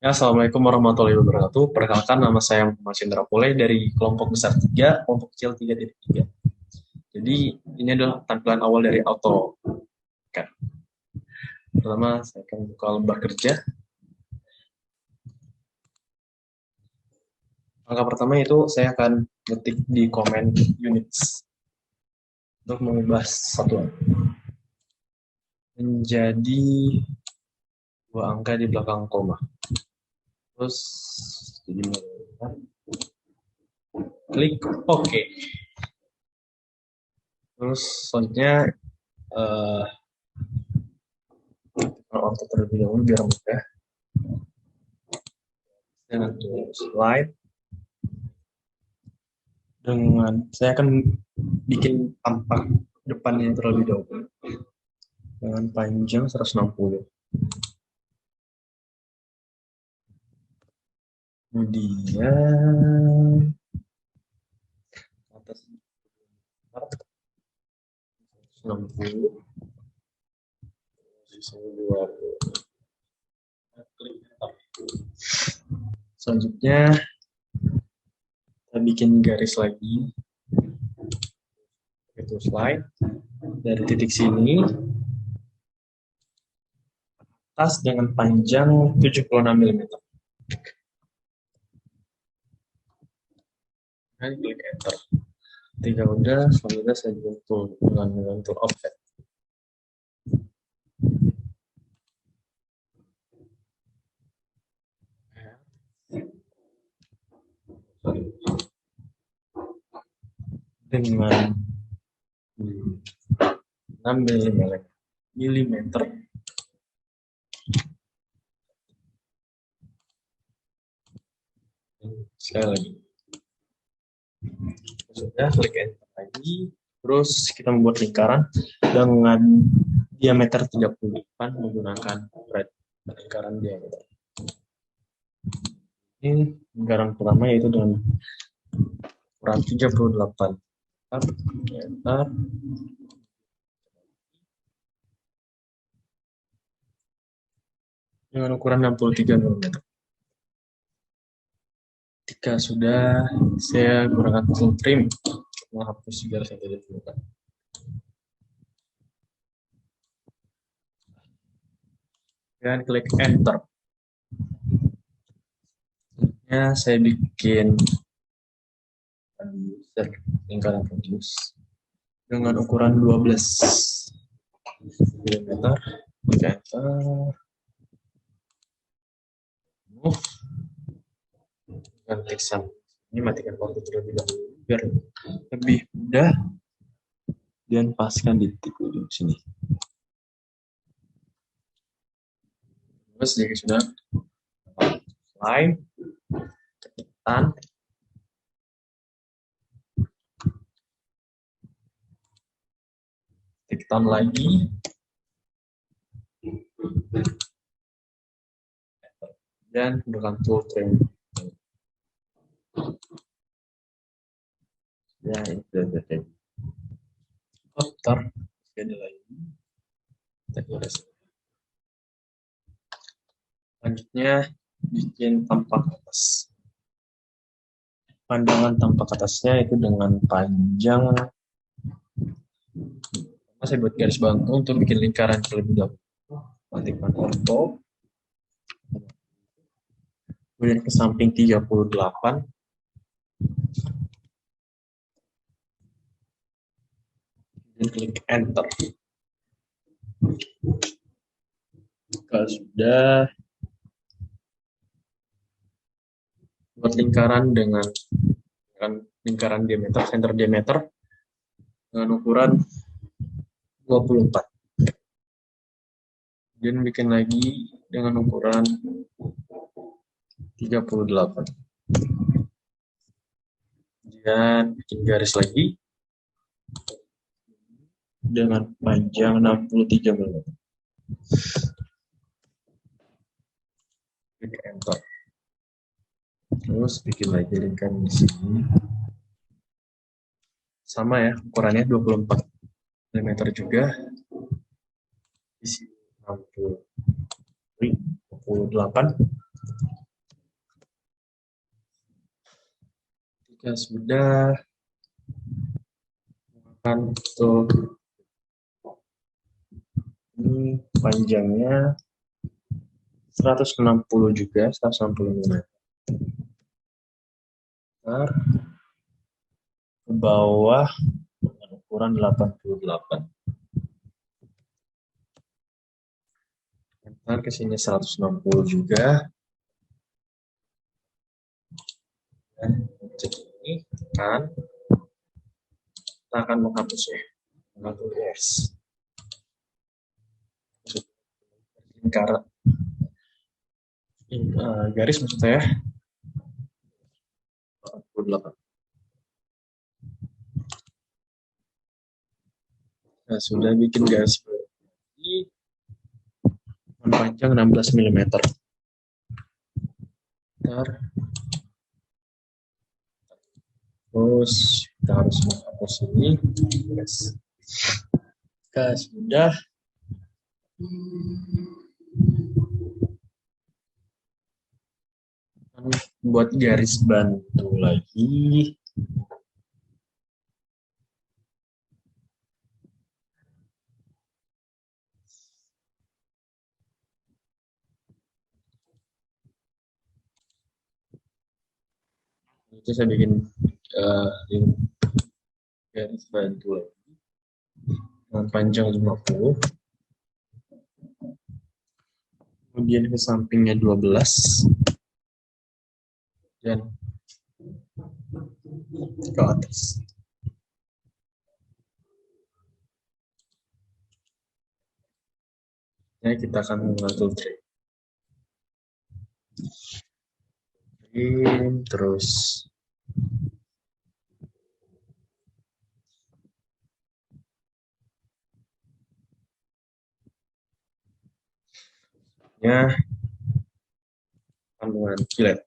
Ya, Assalamualaikum warahmatullahi wabarakatuh. Perkenalkan, nama saya Muhammad Chandra Pule dari kelompok besar 3, kelompok kecil 3.3. Jadi, ini adalah tampilan awal dari AutoCAD. Pertama, saya akan buka lembar kerja. Langkah pertama itu saya akan ketik di komen units untuk mengubah satuan menjadi 2 angka di belakang koma. Terus, jadi klik OK. Terus selanjutnya auto terlebih dahulu biar mudah. Dan untuk slide saya akan bikin tampak depannya terlebih dahulu dengan panjang 160. Kemudian atas 160, posisi 20. Klik enter. Selanjutnya kita bikin garis lagi. Itu slide dari titik sini atas dengan panjang 76 mm. Dan klik enter. Ketika udah, selanjutnya saya bentuk dengan tool offset. Dengan 6 mm. Sekali lagi. Sudah, klik enter lagi. Terus kita membuat lingkaran dengan diameter 38 menggunakan red lingkaran diameter. Ini lingkaran pertama yaitu dengan ukuran 38. Enter. Dengan ukuran 63 mm. Ketika sudah, saya gunakan tool trim untuk menghapus garis yang tidak diperlukan. Dan klik enter. Selanjutnya saya bikin lingkaran radius dengan ukuran 12 mm. Klik enter. Move. Dan klik sum. Ini matikan waktu terlebih dahulu biar lebih mudah dan paskan di titik ujung sini. Terus jika sudah slide, ketikkan, tekan lagi, dan gunakan tool trim. Ya, ini sudah terjadi. After, sekali lagi, kita garis. Selanjutnya, bikin tampak atas. Pandangan tampak atasnya itu dengan panjang. Saya buat garis bantu untuk bikin lingkaran terlebih dahulu. Matikan auto. Kemudian ke samping 38. Dan klik enter. Jika sudah, buat lingkaran dengan lingkaran diameter, center diameter dengan ukuran 24. Dan bikin lagi dengan ukuran 38. Dan bikin garis lagi dengan panjang 63 mm. Klik enter. Terus bikin lagi lingkaran di sini. Sama ya, ukurannya 24 mm juga. Di sini 68. Ya sudah kan tuh, ini panjangnya 160 juga, 160 mm. Ke bawah dengan ukuran 88. Ntar ke sini 160 juga. Dan cek ini kan kita akan menghapusnya. Menghapus S. Lingkaran. Garis maksudnya ya. 88. Nah, sudah bikin garis berarti panjang 16 mm. Ntar terus kita harus menghapus ini. Yes. Jika sudah buat garis bantu lagi. Itu saya bikin garis bantu lagi dengan panjang 50. Kemudian ke sampingnya 12 dan ke atas. Nah, kita akan mengatur trim terus ya kandungan fillet.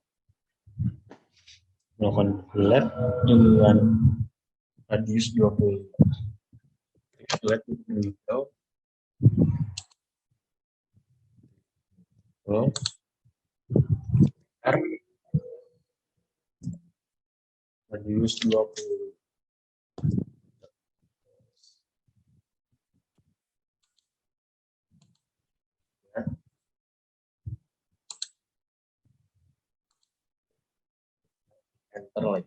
Melakukan fillet dengan radius 20. Fillet itu radius 20. Enter lagi.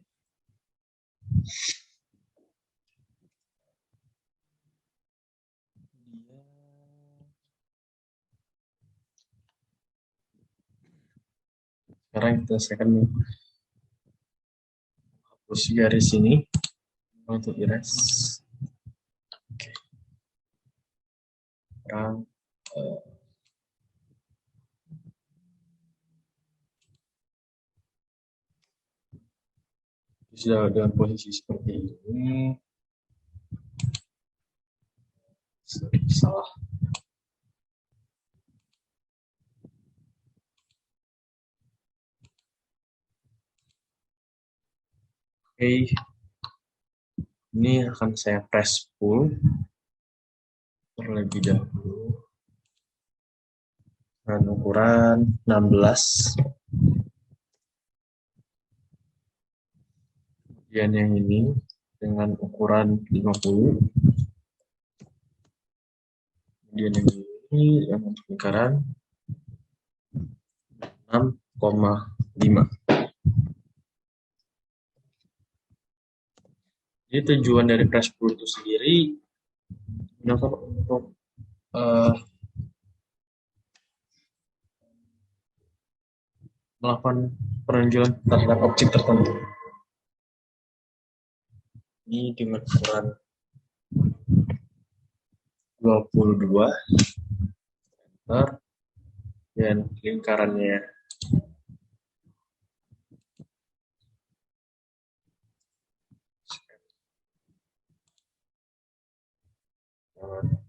Sekarang saya akan hapus garis ini untuk erase. Oke. Sekarang sudah dalam posisi seperti ini. Salah. Oke. Ini akan saya press full terlebih dahulu dengan ukuran 16. Kemudian yang ini dengan ukuran 50. Kemudian yang ini yang untuk lingkaran 6,5. Jadi tujuan dari press pull itu sendiri untuk melakukan penonjolan terhadap objek tertentu. Ini dengan ukuran 22 dan lingkarannya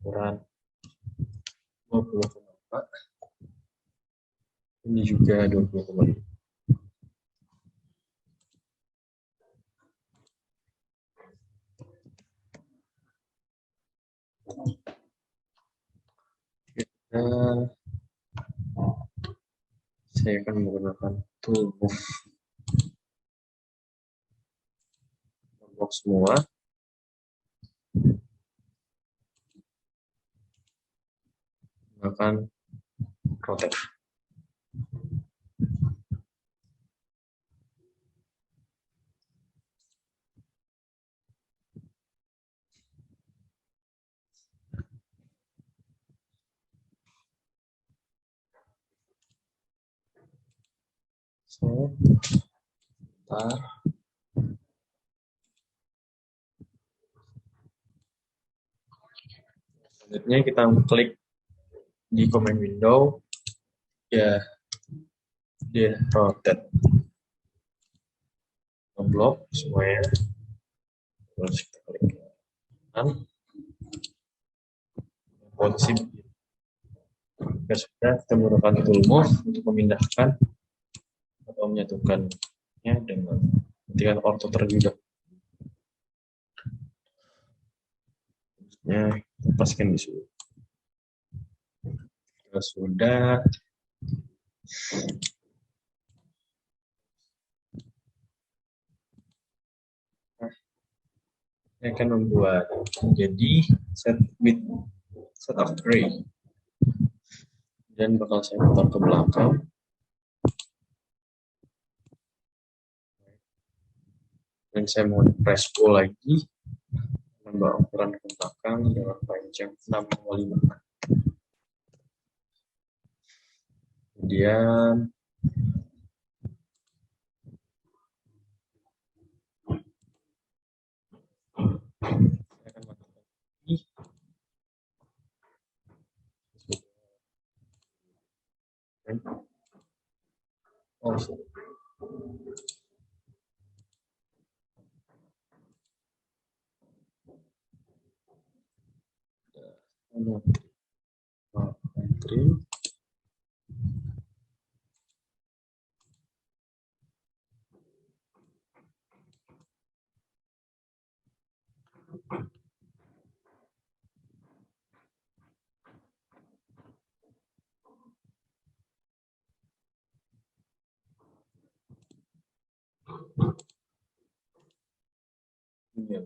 ukuran 20,4. Ini juga 20,5. Saya akan menggunakan tool move. lock semua. Akan rotate. So, bentar. Selanjutnya kita klik di command window, ya dia rotate, ngeblok semuanya, terus kita klik kanan, posisi begini. Jika sudah, kita menggunakan tool move untuk memindahkan atau menyatukannya dengan ketika orto terlebih dahulu. Ya, pastikan di sini. Jika sudah, saya akan membuat jadi set of gray, dan bakal saya putar ke belakang. Dan saya mau press pull lagi, menambah ukuran ke belakang dengan panjang 6,5. Kemudian saya akan matikan lagi. Oh, entry. Ya.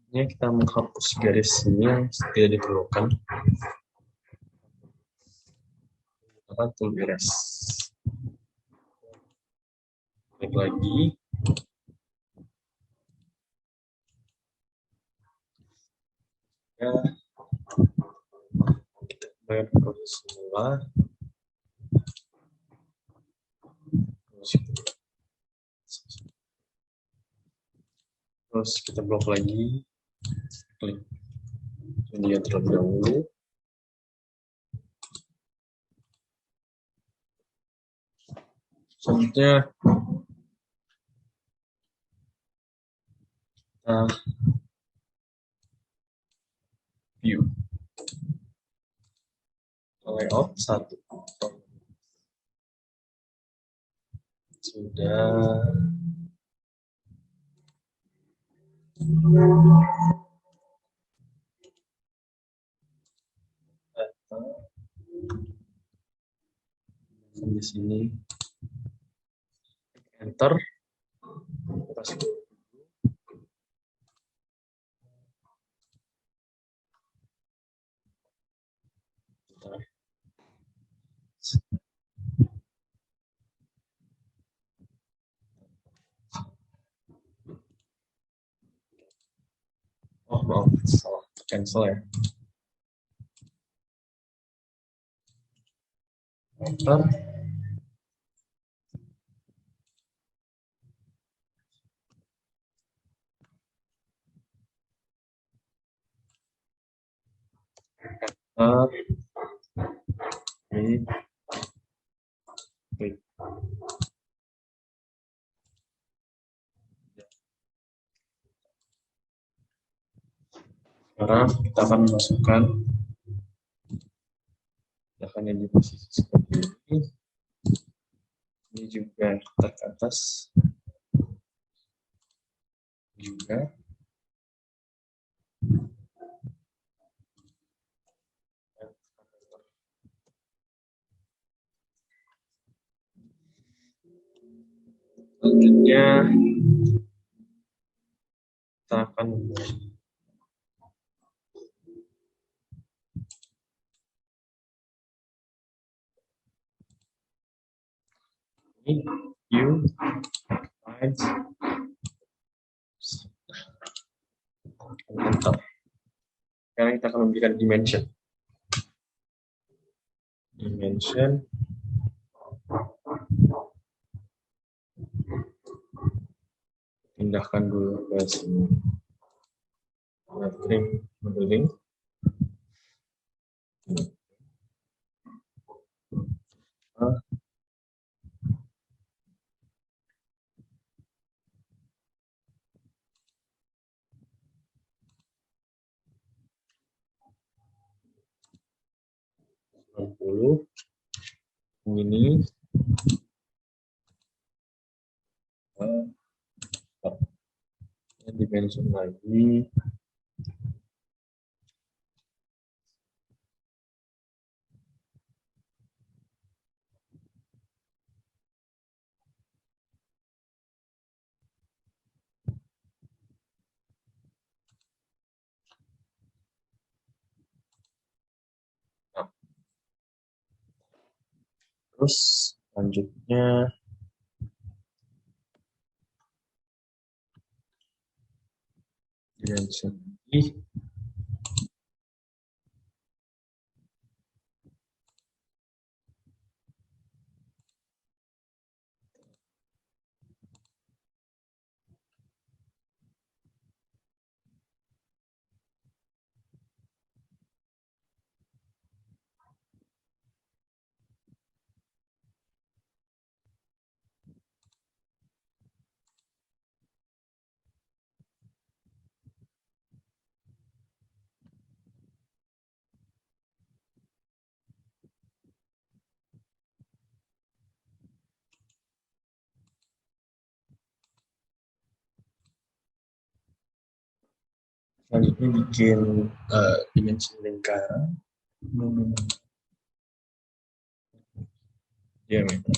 Ini kita menghapus garis ini yang tidak diperlukan. Menggunakan tool erase. Klik lagi. Ya, kita kembali ke proses semula. Terus kita blok lagi. Klik media terlebih dahulu. Selanjutnya view layout 1 sudah. Di sini enter, kasih oh maaf, salah cancel ya. Enter. Klik. Klik. Sekarang kita akan memasukkan letakkan yang di posisi seperti ini. Ini juga ke atas juga. Selanjutnya kita akan ini view lines enter. Sekarang kita akan memberikan dimension. Pindahkan dulu ke sini. Krim modeling. Nah, 60 ini dimension lagi. Nah, terus selanjutnya dimension lagi. Selanjutnya bikin dimensi lingkaran. Diameter.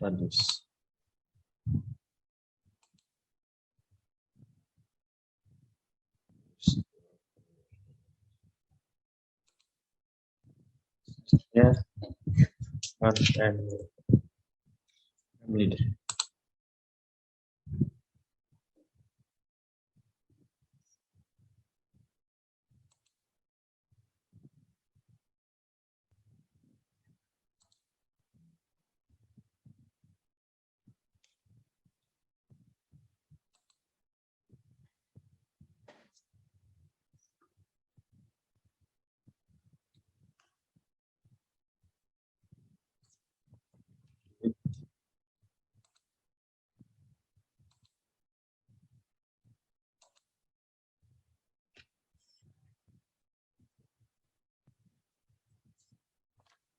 Radius. Ya, and leader.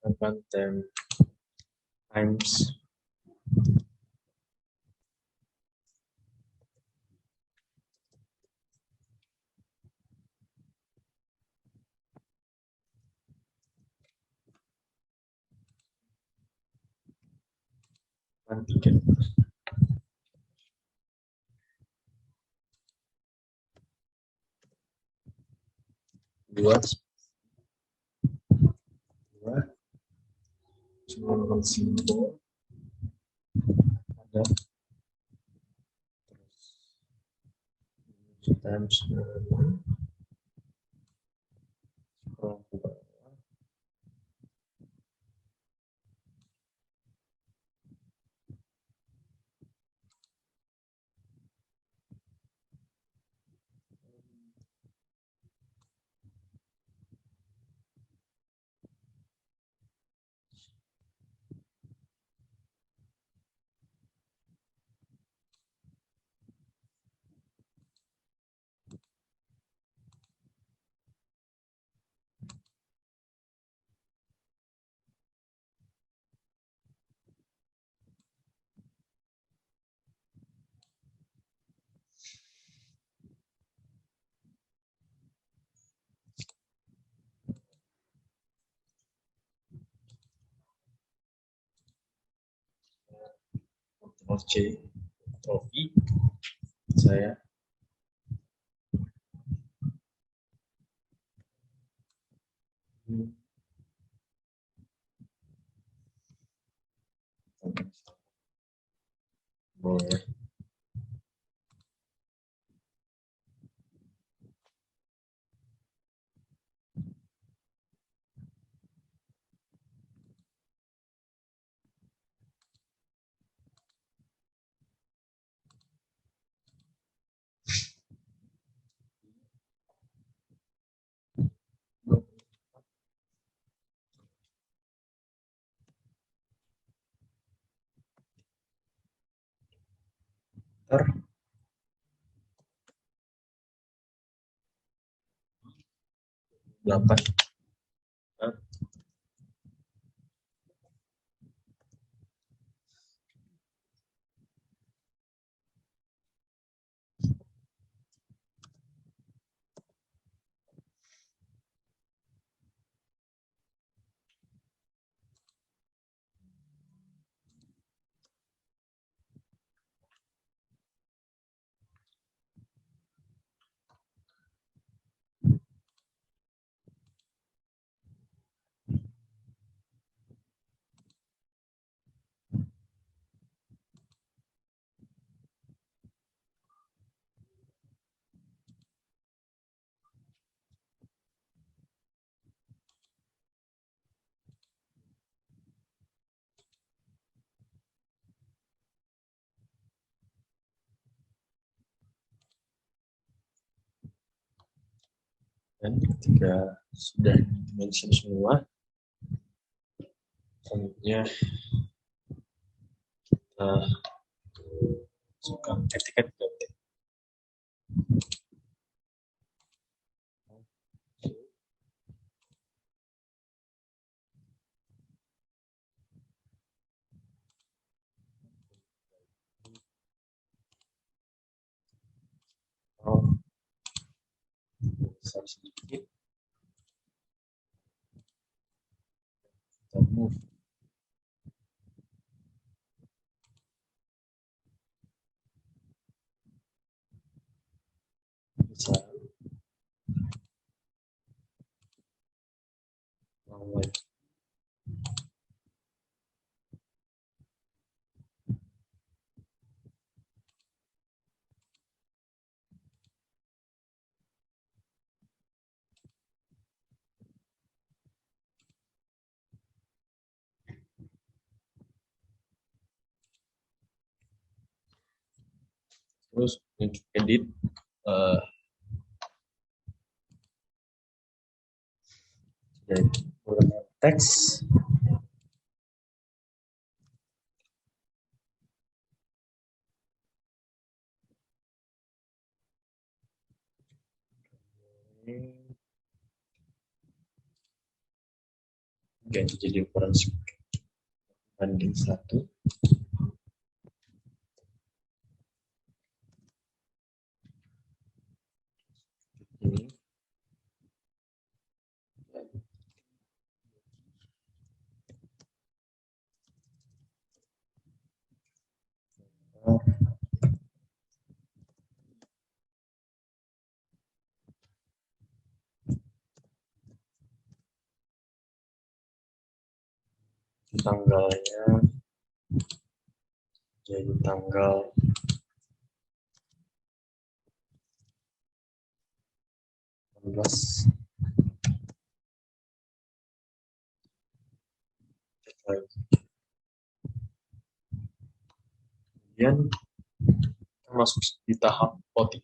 10 times tiga. Dua, cuma simbol ada terus times scroll ke bawah. Ctrl C, Ctrl I, saya boleh. Ntar 8. Dan ketika sudah dimention semua, selanjutnya kita masukkan etiket ganti. Besar sedikit, kita move. Besar. Mulai. Terus edit teks. ganti jadi ukuran banding 1. Ini tanggalnya jadi tanggal 16. Kemudian masuk di tahap voting.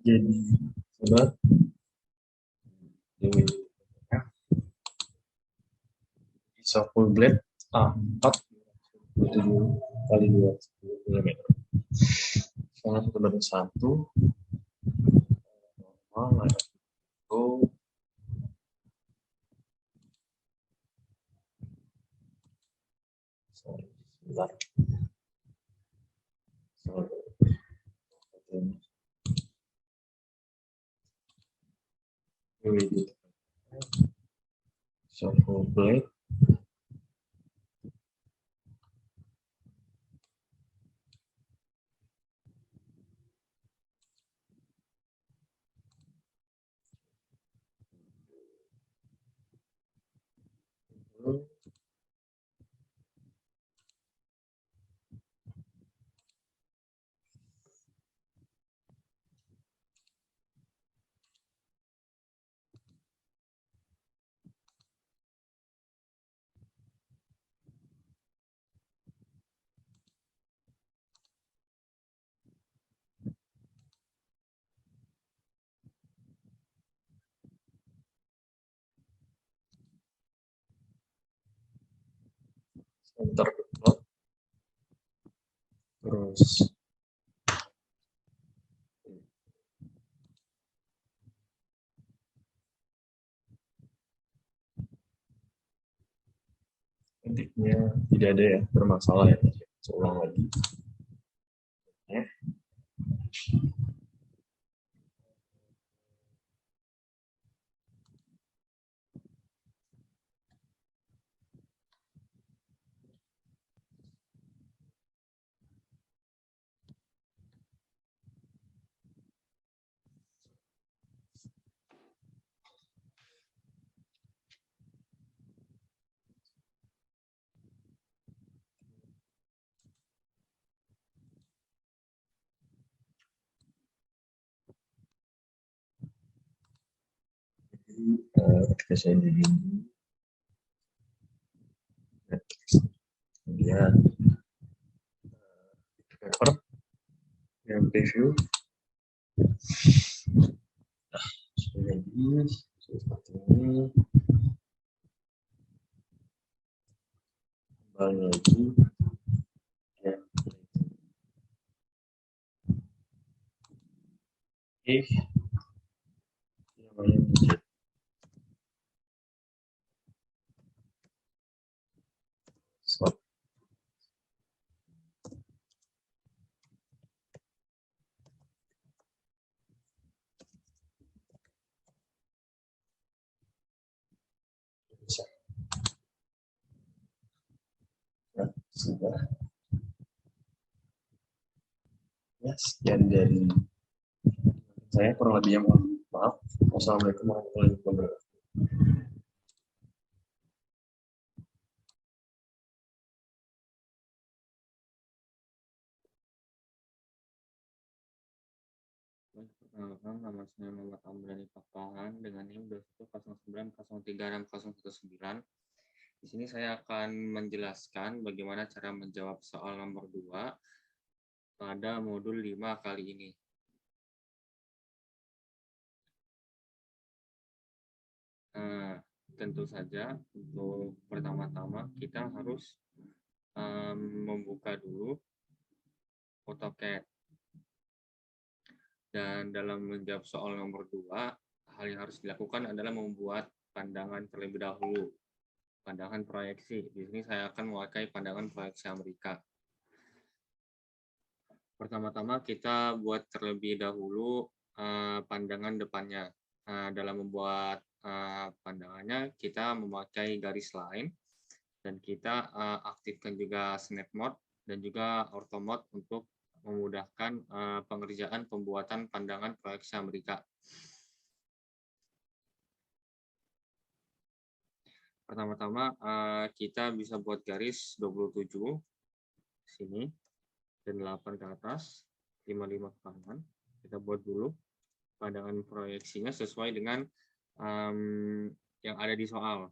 Jadi sobat ini bisa full blade A4 7 kali 2 mm. Soalnya 1 normal ada itu. Sebentar. Ini full blade. Center dot, terus titiknya tidak ada ya, bermasalah ya. Ulang lagi ya. Ketika saya di kemudian paper yang preview sudah jadi seperti ini. Kembali lagi ya. Oke, namanya budget. Slot. Bisa. Ya, sudah. Ya, sekian dari saya, kurang lebihnya mohon maaf. Wassalamualaikum warahmatullahi wabarakatuh. Perkenalkan, nama saya Muhammad Amrani Papangan dengan NIM 2109036019. Di sini saya akan menjelaskan bagaimana cara menjawab soal nomor 2 pada modul 5 kali ini. Tentu saja untuk pertama-tama kita harus membuka dulu AutoCAD. Dan dalam menjawab soal nomor 2, hal yang harus dilakukan adalah membuat pandangan terlebih dahulu. Pandangan proyeksi. Di sini saya akan memakai pandangan proyeksi Amerika. Pertama-tama kita buat terlebih dahulu pandangan depannya. Dalam membuat pandangannya, kita memakai garis line dan kita aktifkan juga snap mode dan juga auto mode untuk memudahkan pengerjaan pembuatan pandangan proyeksi Amerika. Pertama-tama kita bisa buat garis 27 sini dan 8 ke atas, 55 ke kanan. Kita buat dulu pandangan proyeksinya sesuai dengan yang ada di soal.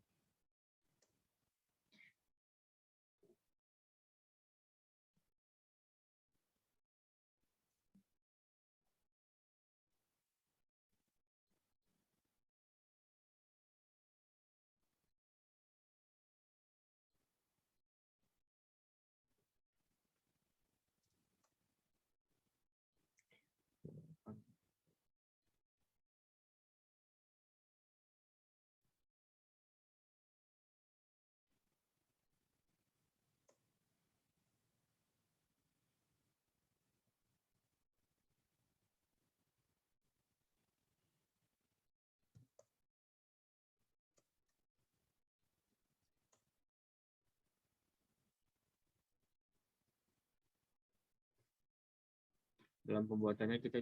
Dalam pembuatannya kita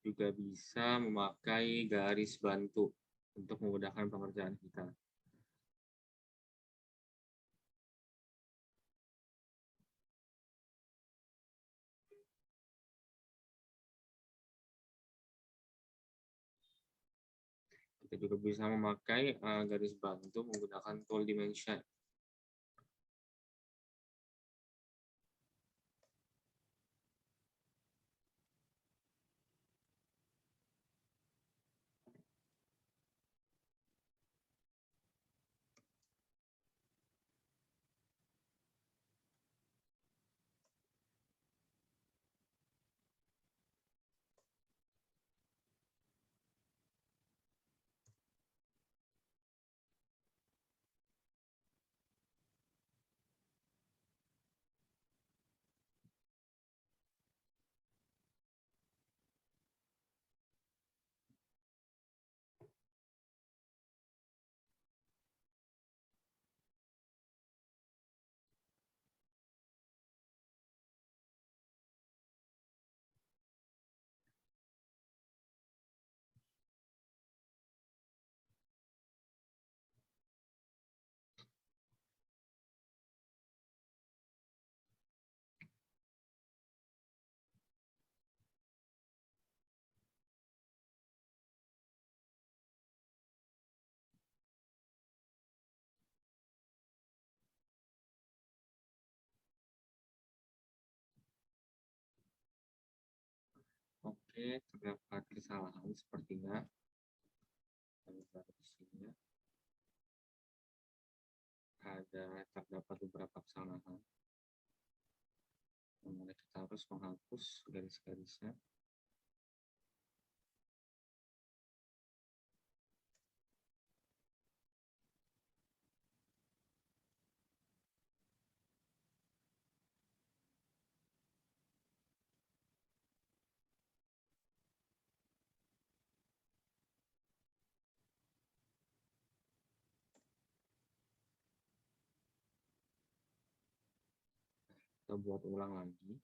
juga bisa memakai garis bantu untuk memudahkan pengerjaan kita. Kita juga bisa memakai garis bantu menggunakan tool dimension. Oke, terdapat kesalahan sepertinya. Di sini terdapat beberapa kesalahan. Kemudian kita harus menghapus garis-garisnya. Kita buat ulang lagi.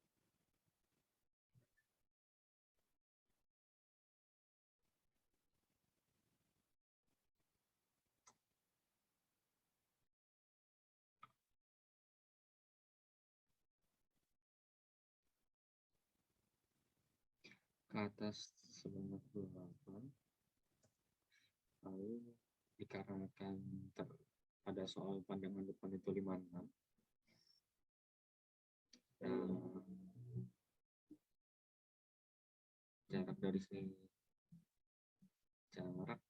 Ke atas sebanyak 28. Lalu dikarenakan pada soal pandangan depan itu 56. Jarak dari sini jarak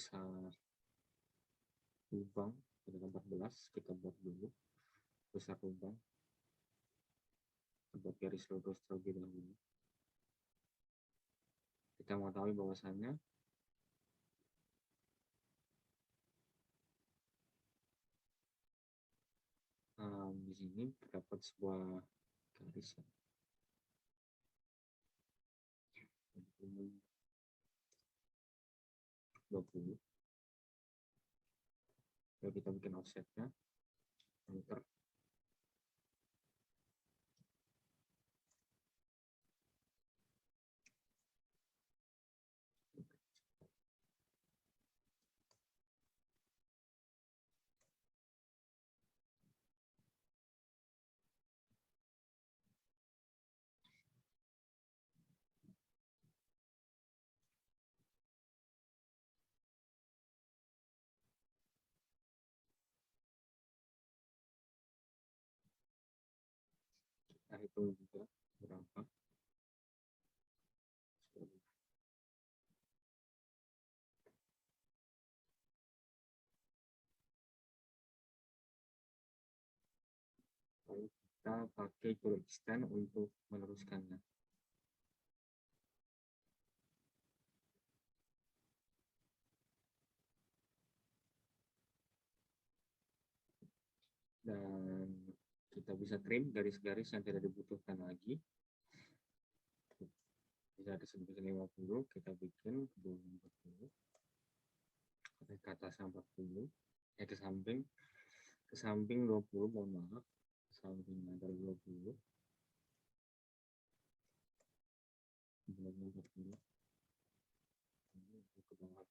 besar lubang pada 14, kita buat dulu besar lubang, kita buat garis lurus terlebih dahulu. Kita mengetahui bahwasannya di sini terdapat sebuah garis 20. Lalu kita bikin offsetnya, enter. Kita hitung juga berapa. Lalu kita pakai tool extend untuk meneruskannya. Dan kita bisa trim garis-garis yang tidak dibutuhkan lagi. Bisa di 50, kita bikin 40, ke atas 40, ke samping 20, mohon maaf, samping ada 20, 40, ke bawah.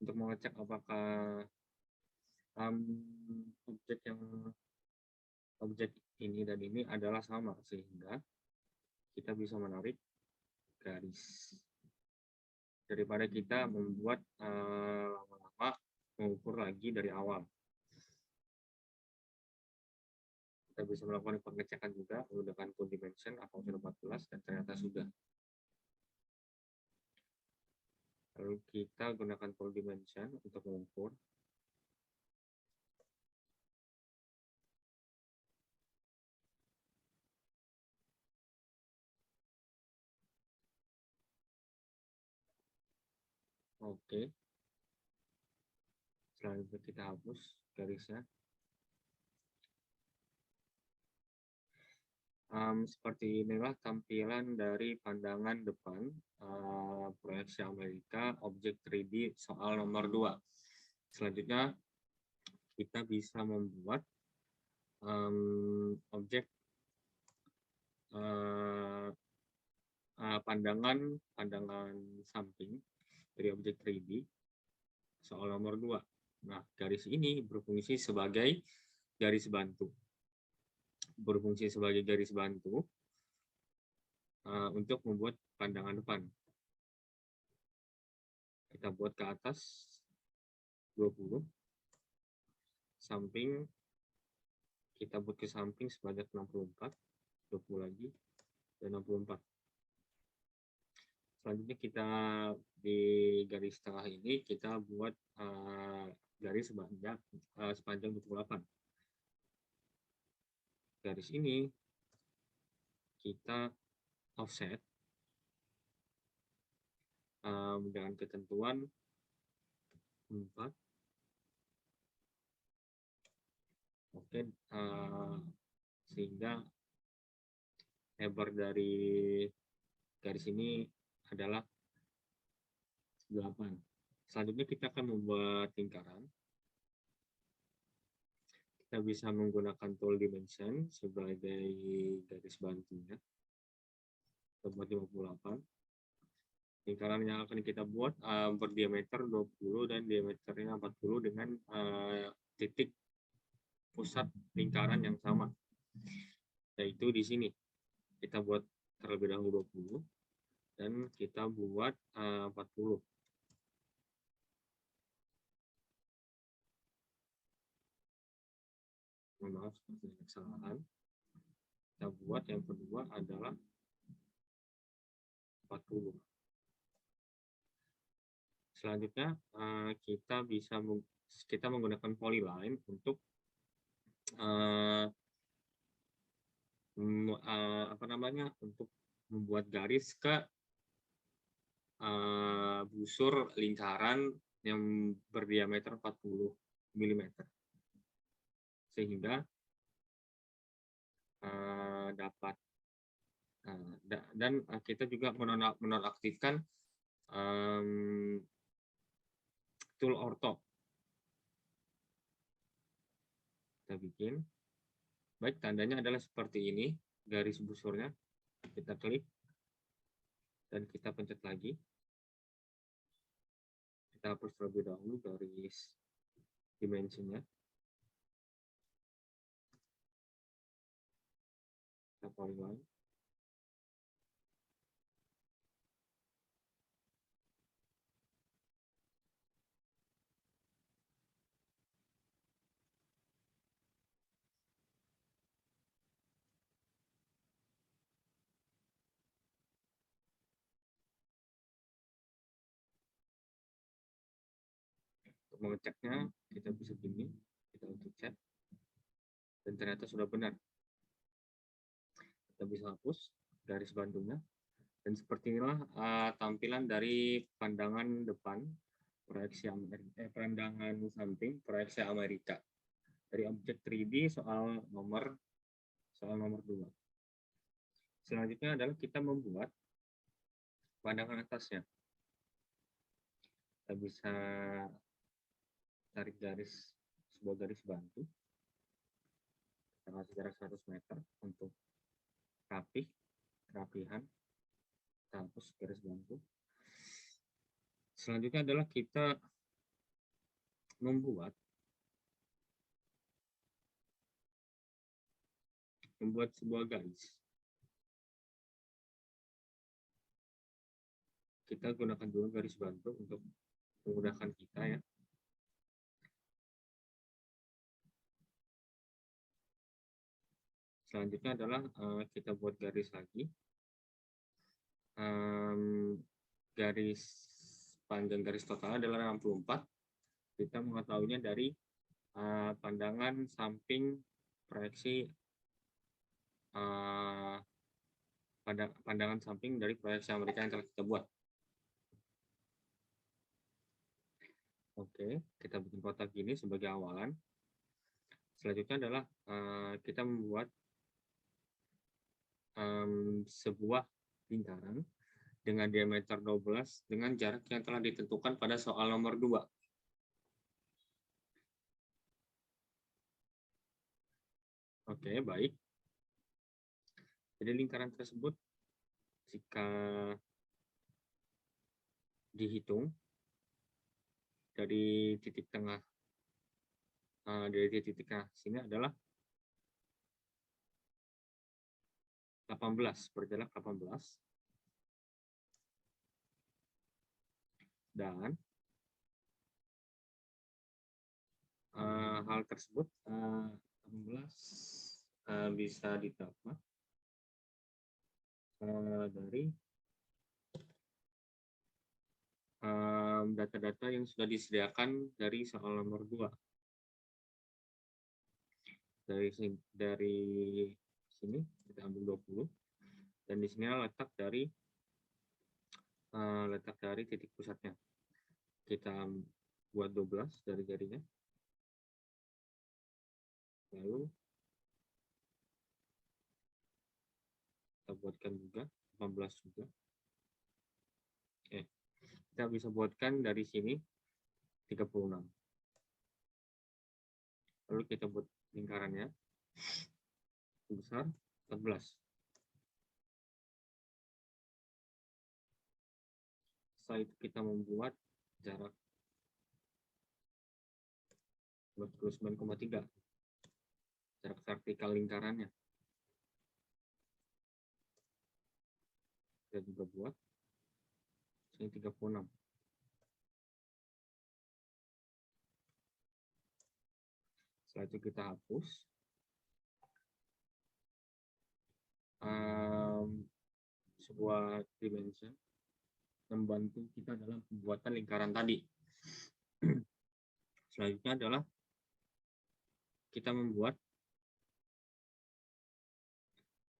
Untuk mengecek apakah objek ini dan ini adalah sama, sehingga kita bisa menarik garis daripada kita membuat lama-lama mengukur lagi dari awal. Kita bisa melakukan pengecekan juga menggunakan tool dimension atau 14 dan ternyata sudah. Lalu kita gunakan tool dimension untuk mengukur. Oke. Selanjutnya kita hapus garisnya. Seperti inilah tampilan dari pandangan depan proyeksi Amerika objek 3D soal nomor 2. Selanjutnya kita bisa membuat objek pandangan samping dari objek 3D soal nomor 2. Nah, garis ini berfungsi sebagai garis bantu. Untuk membuat pandangan depan. Kita buat ke atas 20. Samping kita buat ke samping sebanyak 64. 20 lagi dan 64. Selanjutnya kita di garis tengah ini kita buat garis sepanjang 28. Garis ini kita offset dengan ketentuan 4. Oke, sehingga lebar dari garis ini adalah 8. Selanjutnya kita akan membuat lingkaran. Kita bisa menggunakan tool dimension sebagai garis bantunya. Kita buat 58. Lingkaran yang akan kita buat berdiameter 20 dan diameternya 40 dengan titik pusat lingkaran yang sama. Yaitu di sini. Kita buat terlebih dahulu 20 dan kita buat 40. maaf seperti kesalahan. Kita buat yang kedua adalah 40. Selanjutnya kita menggunakan polyline untuk untuk membuat garis ke busur lingkaran yang berdiameter 40 mm, sehingga dapat dan kita juga menonaktifkan tool ortho. Kita bikin, baik, tandanya adalah seperti ini, garis busurnya. Kita klik dan kita pencet lagi. Kita hapus terlebih dahulu garis dimensinya. Kita polyline. Untuk mengeceknya, kita bisa gini, kita untuk cek, dan ternyata sudah benar. Kita bisa hapus garis bantunya, dan seperti inilah tampilan dari pandangan depan pandangan samping proyeksi Amerika dari objek 3D soal nomor 2. Selanjutnya adalah kita membuat pandangan atasnya. Kita bisa tarik sebuah garis bantu. Kita kasih jarak 100 meter untuk kerapihan. Kita hapus garis bantu. Selanjutnya adalah kita membuat sebuah garis. Kita gunakan dulu garis bantu untuk memudahkan kita ya. Selanjutnya adalah kita buat garis lagi. Panjang garis total adalah 64. Kita mengetahuinya dari pandangan samping proyeksi pandangan samping dari proyeksi Amerika yang telah kita buat. Oke, kita bikin kotak gini sebagai awalan. Selanjutnya adalah kita membuat sebuah lingkaran dengan diameter 12 dengan jarak yang telah ditentukan pada soal nomor 2. Oke, baik. Jadi lingkaran tersebut jika dihitung dari titik tengah sini adalah 18, berjarak 18. Dan hal tersebut 18 bisa didapat dari data-data yang sudah disediakan dari soal nomor 2. Dari sini kita ambil 20, dan di sini letak dari titik pusatnya. Kita buat 12 dari jarinya, lalu kita buatkan juga 18 juga. Oke, kita bisa buatkan dari sini 36. Lalu kita buat lingkarannya besar 14. Setelah itu kita membuat jarak 29,3, jarak vertikal lingkarannya. Kita juga buat sini 36. Setelah itu kita hapus sebuah dimension membantu kita dalam pembuatan lingkaran tadi. Selanjutnya adalah kita membuat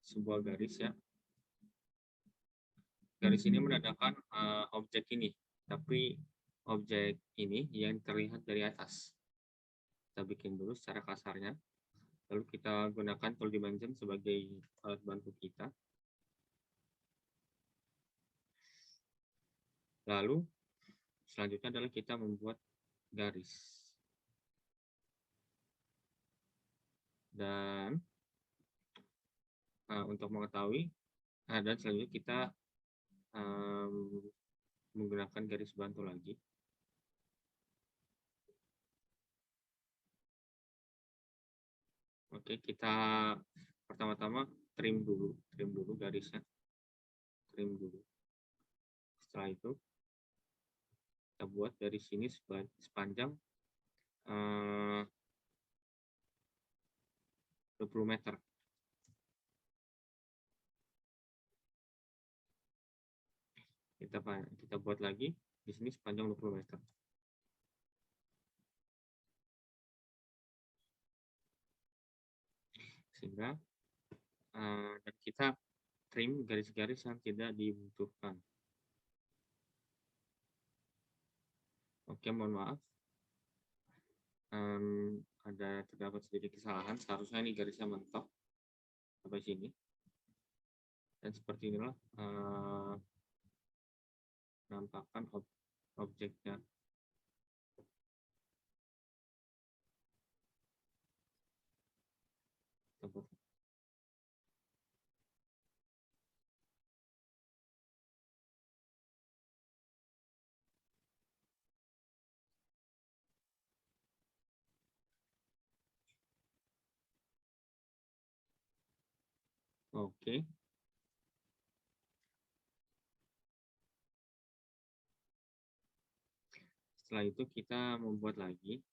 sebuah garis ya. Garis ini menandakan objek ini, tapi objek ini yang terlihat dari atas. Kita bikin dulu secara kasarnya, lalu kita gunakan tool dimension sebagai alat bantu kita. Lalu selanjutnya adalah kita membuat garis. Dan untuk mengetahui, dan selanjutnya kita menggunakan garis bantu lagi. Oke, kita pertama-tama trim dulu garisnya, trim dulu. Setelah itu kita buat dari sini sepanjang 20 meter. Kita buat lagi di sini sepanjang 20 meter. Sehingga dan kita trim garis-garis yang tidak dibutuhkan. Oke, mohon maaf. Terdapat sedikit kesalahan. Seharusnya ini garisnya mentok sampai sini. Dan seperti inilah penampakan objeknya. Oke. Setelah itu kita membuat lagi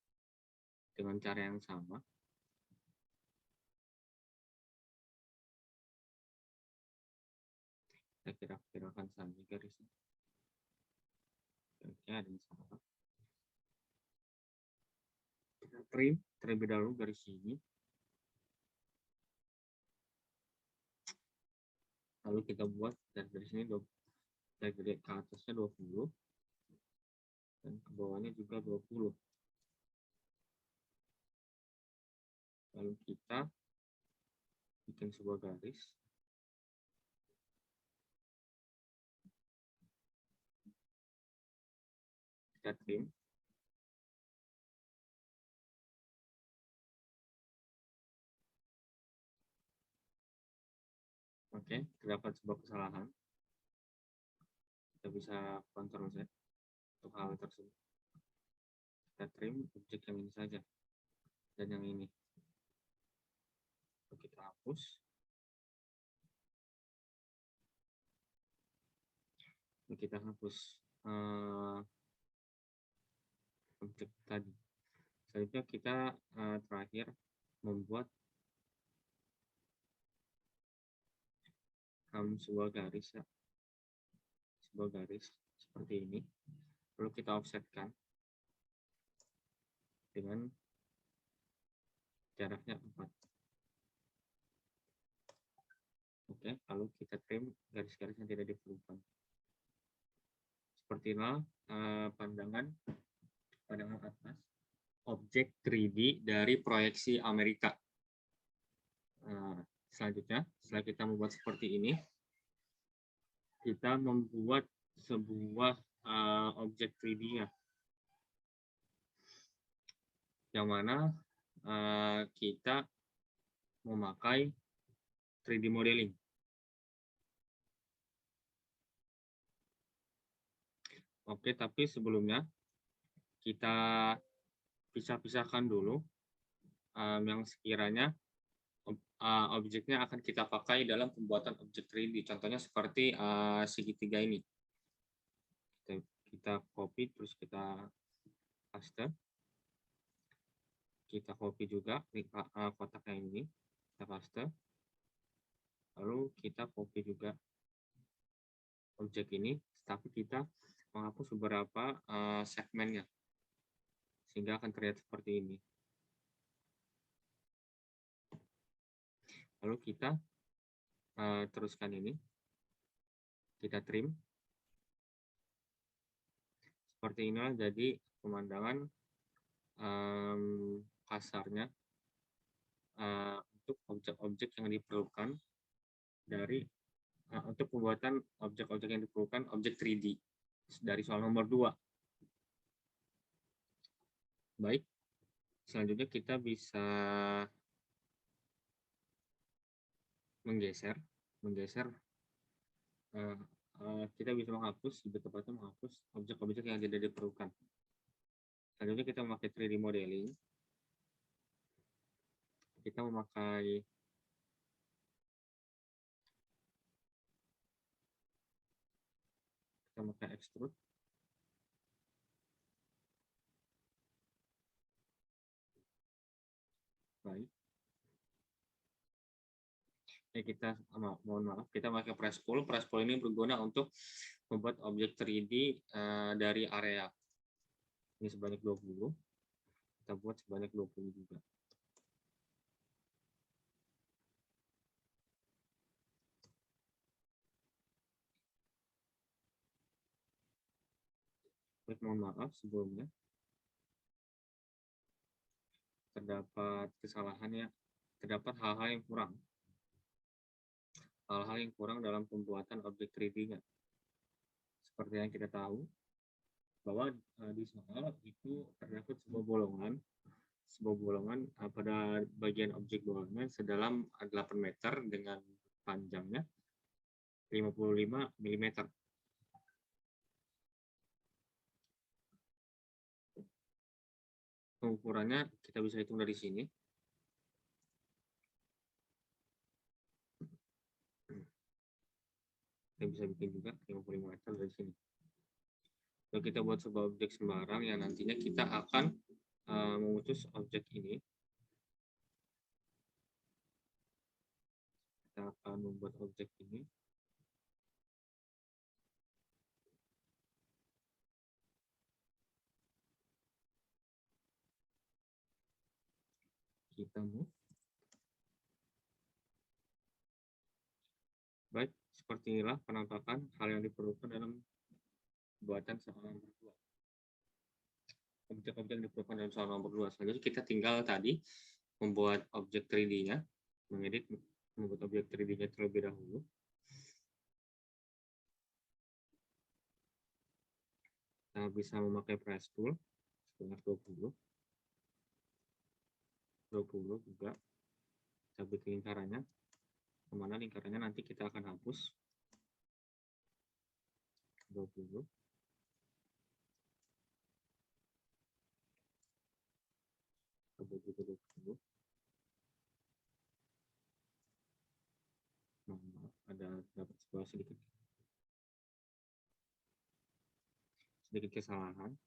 dengan cara yang sama. Kita kira-kirakan saja garisnya. Oke, ada yang salah. Kita trim terlebih dahulu garis ini. Lalu kita buat dari sini dari ke atasnya 20 dan ke bawahnya juga 20. Lalu kita bikin sebuah garis. Kita trim. Oke, terdapat sebuah kesalahan. Kita bisa Ctrl Z untuk hal tersebut. Kita trim objek yang ini saja dan yang ini. Lalu kita hapus. Lalu kita hapus objek tadi. Selanjutnya kita terakhir membuat sebuah garis ya. Sebuah garis seperti ini. Lalu kita offsetkan dengan jaraknya 4. Oke, lalu kita trim garis-garis yang tidak diperlukan. Seperti inilah pandangan atas objek 3D dari proyeksi Amerika. Selanjutnya, setelah kita membuat seperti ini, kita membuat sebuah objek 3D-nya, yang mana kita memakai 3D modeling. Oke, tapi sebelumnya kita pisah-pisahkan dulu yang sekiranya objeknya akan kita pakai dalam pembuatan objek 3D. Contohnya seperti segitiga ini. Kita copy, terus kita paste. Kita copy juga kotak yang ini, kita paste. Lalu kita copy juga objek ini, tapi kita menghapus beberapa segmennya, sehingga akan terlihat seperti ini. Lalu kita teruskan ini, kita trim. Seperti inilah jadi pemandangan kasarnya untuk objek-objek yang diperlukan dari untuk pembuatan objek-objek yang diperlukan objek 3D dari soal nomor 2. Baik, selanjutnya kita bisa menggeser kita bisa menghapus, lebih tepatnya menghapus objek-objek yang tidak diperlukan. Selanjutnya kita memakai 3D modeling. Kita memakai extrude. Baik. Kita mohon maaf, kita pakai press pull. Press pull ini berguna untuk membuat objek 3D dari area. Ini sebanyak 20. Kita buat sebanyak 20 juga. Baik, mohon maaf sebelumnya. Terdapat kesalahan ya. Terdapat hal-hal yang kurang. Hal-hal yang kurang dalam pembuatan objek 3D-nya. Seperti yang kita tahu, bahwa di soal itu terdapat sebuah bolongan pada bagian objek bolongan sedalam 8 meter dengan panjangnya 55 mm. Pengukurannya kita bisa hitung dari sini. Kita bisa bikin juga 55 meter dari sini. Kalau kita buat sebuah objek sembarang yang nantinya kita akan memutus objek ini. Kita akan membuat objek ini. Kita move. Baik, seperti inilah penampakan hal yang diperlukan dalam pembuatan soal nomor 2. Objek-objek yang diperlukan dalam soal nomor 2. Selanjutnya kita tinggal tadi membuat objek 3D-nya, mengedit, membuat objek 3D-nya terlebih dahulu. Kita bisa memakai press tool sebanyak 20 juga. Kita bikin lingkarannya, kemana lingkarannya nanti kita akan hapus. 20. Maaf, ada dapat sebuah sedikit kesalahan.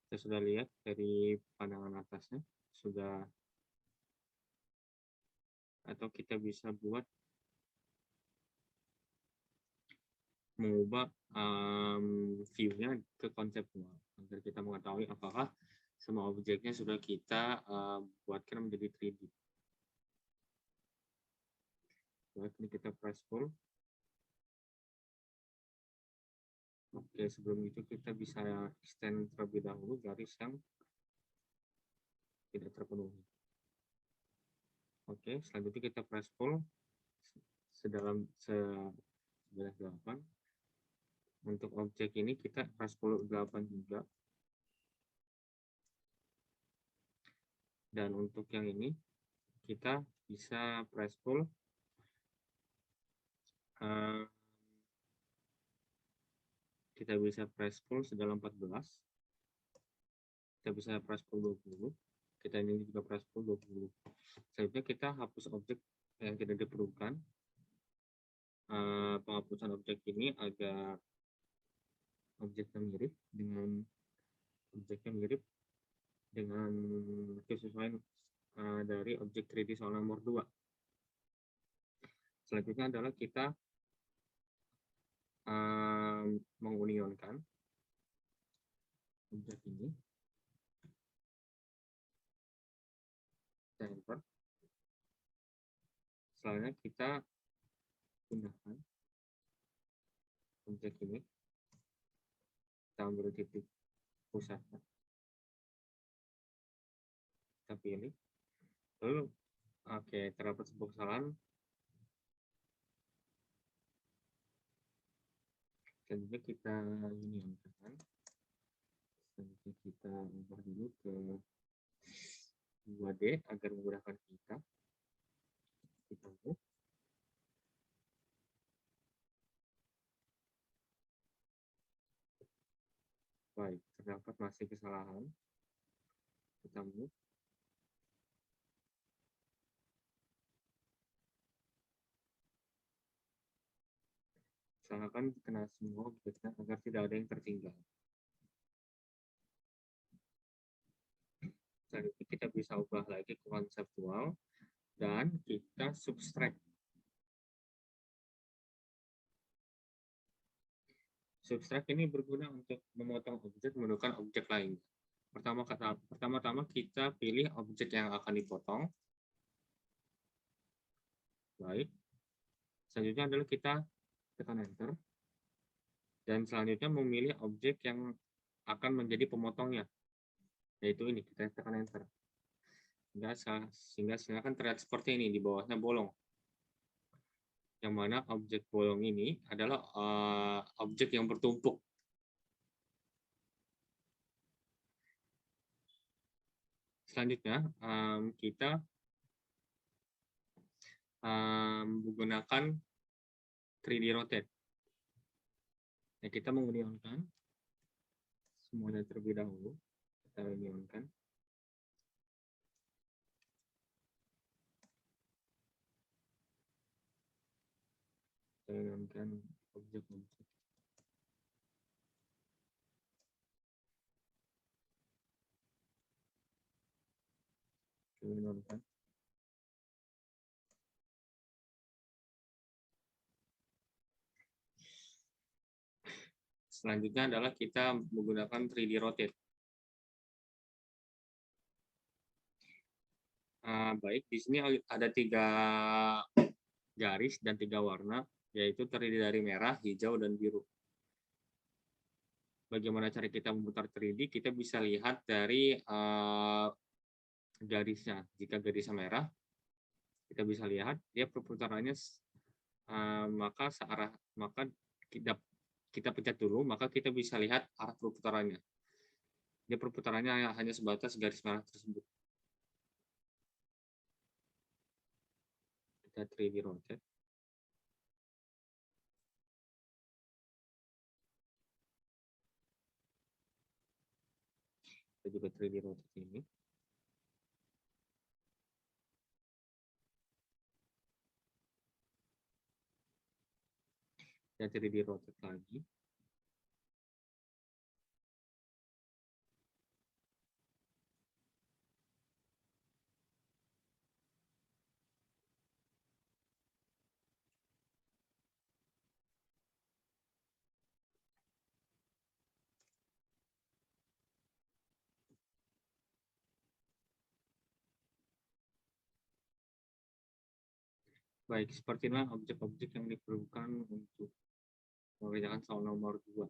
Kita sudah lihat dari pandangan atasnya, sudah, atau kita bisa buat mengubah view-nya ke konseptual agar kita mengetahui apakah semua objeknya sudah kita buatkan menjadi 3D. Baik, ini kita press pull. Oke, sebelum itu kita bisa extend terlebih dahulu garis yang tidak terpenuhi. Oke, selanjutnya kita press pull sedalam 8. Untuk objek ini kita press pull 8 juga. Dan untuk yang ini kita bisa press pull sedalam 14. Kita bisa press pull 20. kita ini juga per 10, 20. Selanjutnya kita hapus objek yang tidak diperlukan. Penghapusan objek ini agar objeknya mirip dengan kesesuaian dari objek 3D soal nomor 2. Selanjutnya adalah kita mengunionkan objek ini. Enter. Selanjutnya kita pindahkan objek ini. Kita ambil titik pusatnya. Kita pilih. Lalu, oke, terdapat sebuah kesalahan. Selanjutnya kita unionkan. Selanjutnya kita ubah dulu ke 2D agar memudahkan kita. Kita move. Baik, terdapat masih kesalahan. Kita move. Usahakan kena semua objeknya agar tidak ada yang tertinggal. Selanjutnya kita bisa ubah lagi ke konseptual dan kita subtract. Subtract ini berguna untuk memotong objek menggunakan objek lain. Pertama-tama kita pilih objek yang akan dipotong. Baik. Selanjutnya adalah kita tekan enter. Dan selanjutnya memilih objek yang akan menjadi pemotongnya. Yaitu ini, kita tekan enter. Sehingga akan terlihat seperti ini, di bawahnya bolong. Yang mana objek bolong ini adalah objek yang bertumpuk. Selanjutnya, kita menggunakan 3D rotate. Nah, kita mengunionkan semuanya terlebih dahulu. Kita unionkan. Kita unionkan objek-objek. Kita unionkan. Selanjutnya adalah kita menggunakan 3D rotate. Baik, di sini ada 3 garis dan 3 warna, yaitu terdiri dari merah, hijau, dan biru. Bagaimana cara kita memutar 3D? Kita bisa lihat dari garisnya. Jika garisnya merah, kita bisa lihat dia perputarannya maka kita pencet dulu, maka kita bisa lihat arah perputarannya. Dia perputarannya hanya sebatas garis merah tersebut. Kita 3D rotate. Kita juga 3D rotate ini. Kita 3D rotate lagi. Baik, seperti inilah objek-objek yang diperlukan untuk mengerjakan soal nomor 2.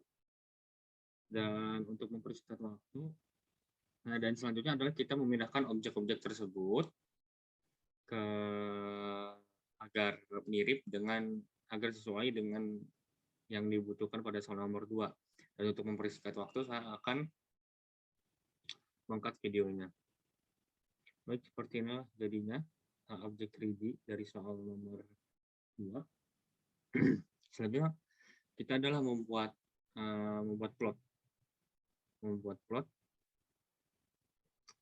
Dan untuk mempersingkat waktu, dan selanjutnya adalah kita memindahkan objek-objek tersebut agar mirip agar sesuai dengan yang dibutuhkan pada soal nomor 2. Dan untuk mempersingkat waktu, saya akan mengangkat videonya. Baik, seperti inilah jadinya objek 3D dari soal nomor 2. Selanjutnya kita adalah membuat plot.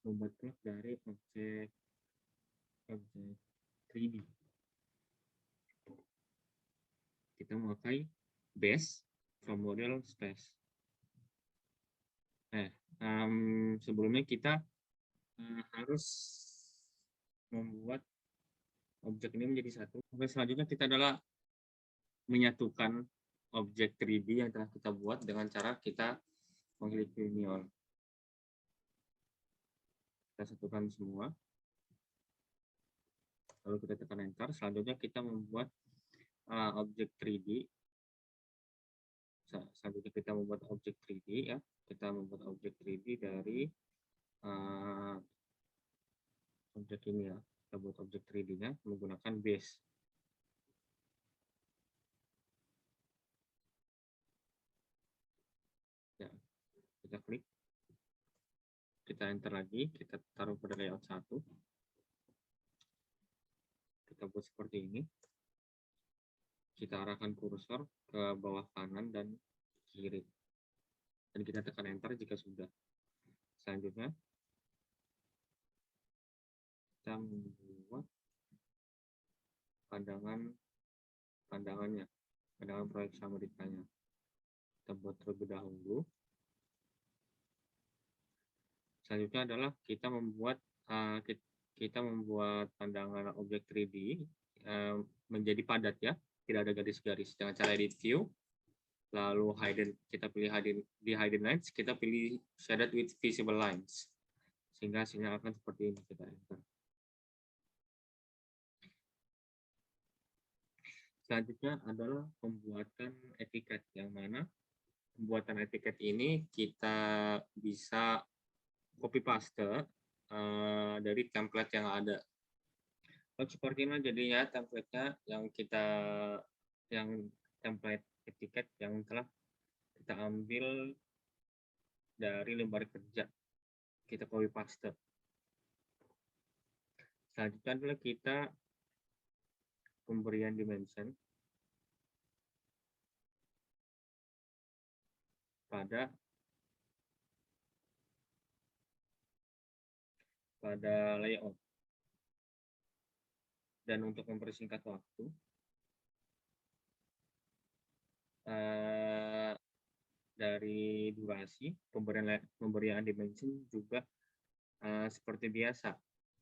membuat plot dari objek 3D. Kita memakai base from model space. Sebelumnya kita harus membuat objek ini menjadi satu. Selanjutnya kita adalah menyatukan objek 3D yang telah kita buat dengan cara kita mengklik union. Kita satukan semua. Lalu kita tekan enter. Selanjutnya kita membuat objek 3D. Selanjutnya kita membuat objek 3D ya. Kita membuat objek 3D dari objek ini ya. Kita buat objek 3D-nya menggunakan base. Ya, kita klik. Kita enter lagi, kita taruh pada layout 1. Kita buat seperti ini. Kita arahkan kursor ke bawah kanan dan kiri. Dan kita tekan enter jika sudah. Selanjutnya, kita membuat pandangan proyek Amerikanya. Kita buat terlebih dahulu. Selanjutnya adalah kita membuat pandangan objek 3D menjadi padat ya, tidak ada garis-garis. Dengan cara edit view, lalu kita pilih hidden lines, kita pilih shaded with visible lines, sehingga hasilnya akan seperti ini. Kita enter. Selanjutnya adalah pembuatan etiket, yang mana pembuatan etiket ini kita bisa copy paste dari template yang ada. Lalu seperti ini jadinya template-nya yang template etiket yang telah kita ambil dari lembar kerja. Kita copy paste. Selanjutnya adalah kita pemberian dimension pada layout. Dan untuk mempersingkat waktu, dari durasi, pemberian dimension juga seperti biasa,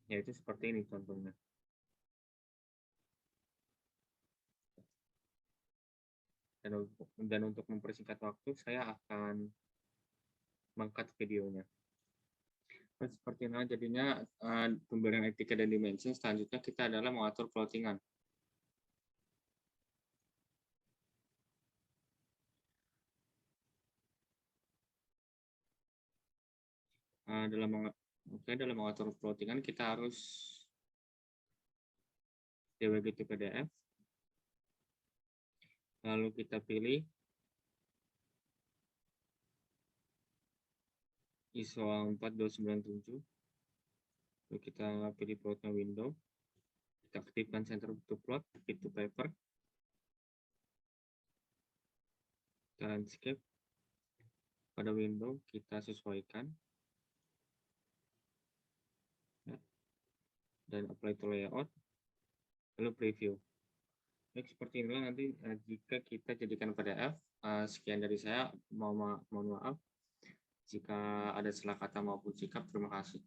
yaitu seperti ini contohnya. Dan untuk mempersingkat waktu, saya akan mengcut videonya. Seperti ini jadinya pemberian etiket dan dimension. Selanjutnya kita adalah mengatur plottingan. Dalam mengatur plottingan kita harus dwg to PDF. Lalu kita pilih ISO 4297. Lalu kita pilih plotnya window. Kita aktifkan center to plot, fit to paper. Kita landscape. Pada window kita sesuaikan. Dan apply to layout. Lalu preview. Baik, seperti inilah nanti jika kita jadikan PDF. Sekian dari saya. Mohon maaf jika ada salah kata maupun sikap. Terima kasih.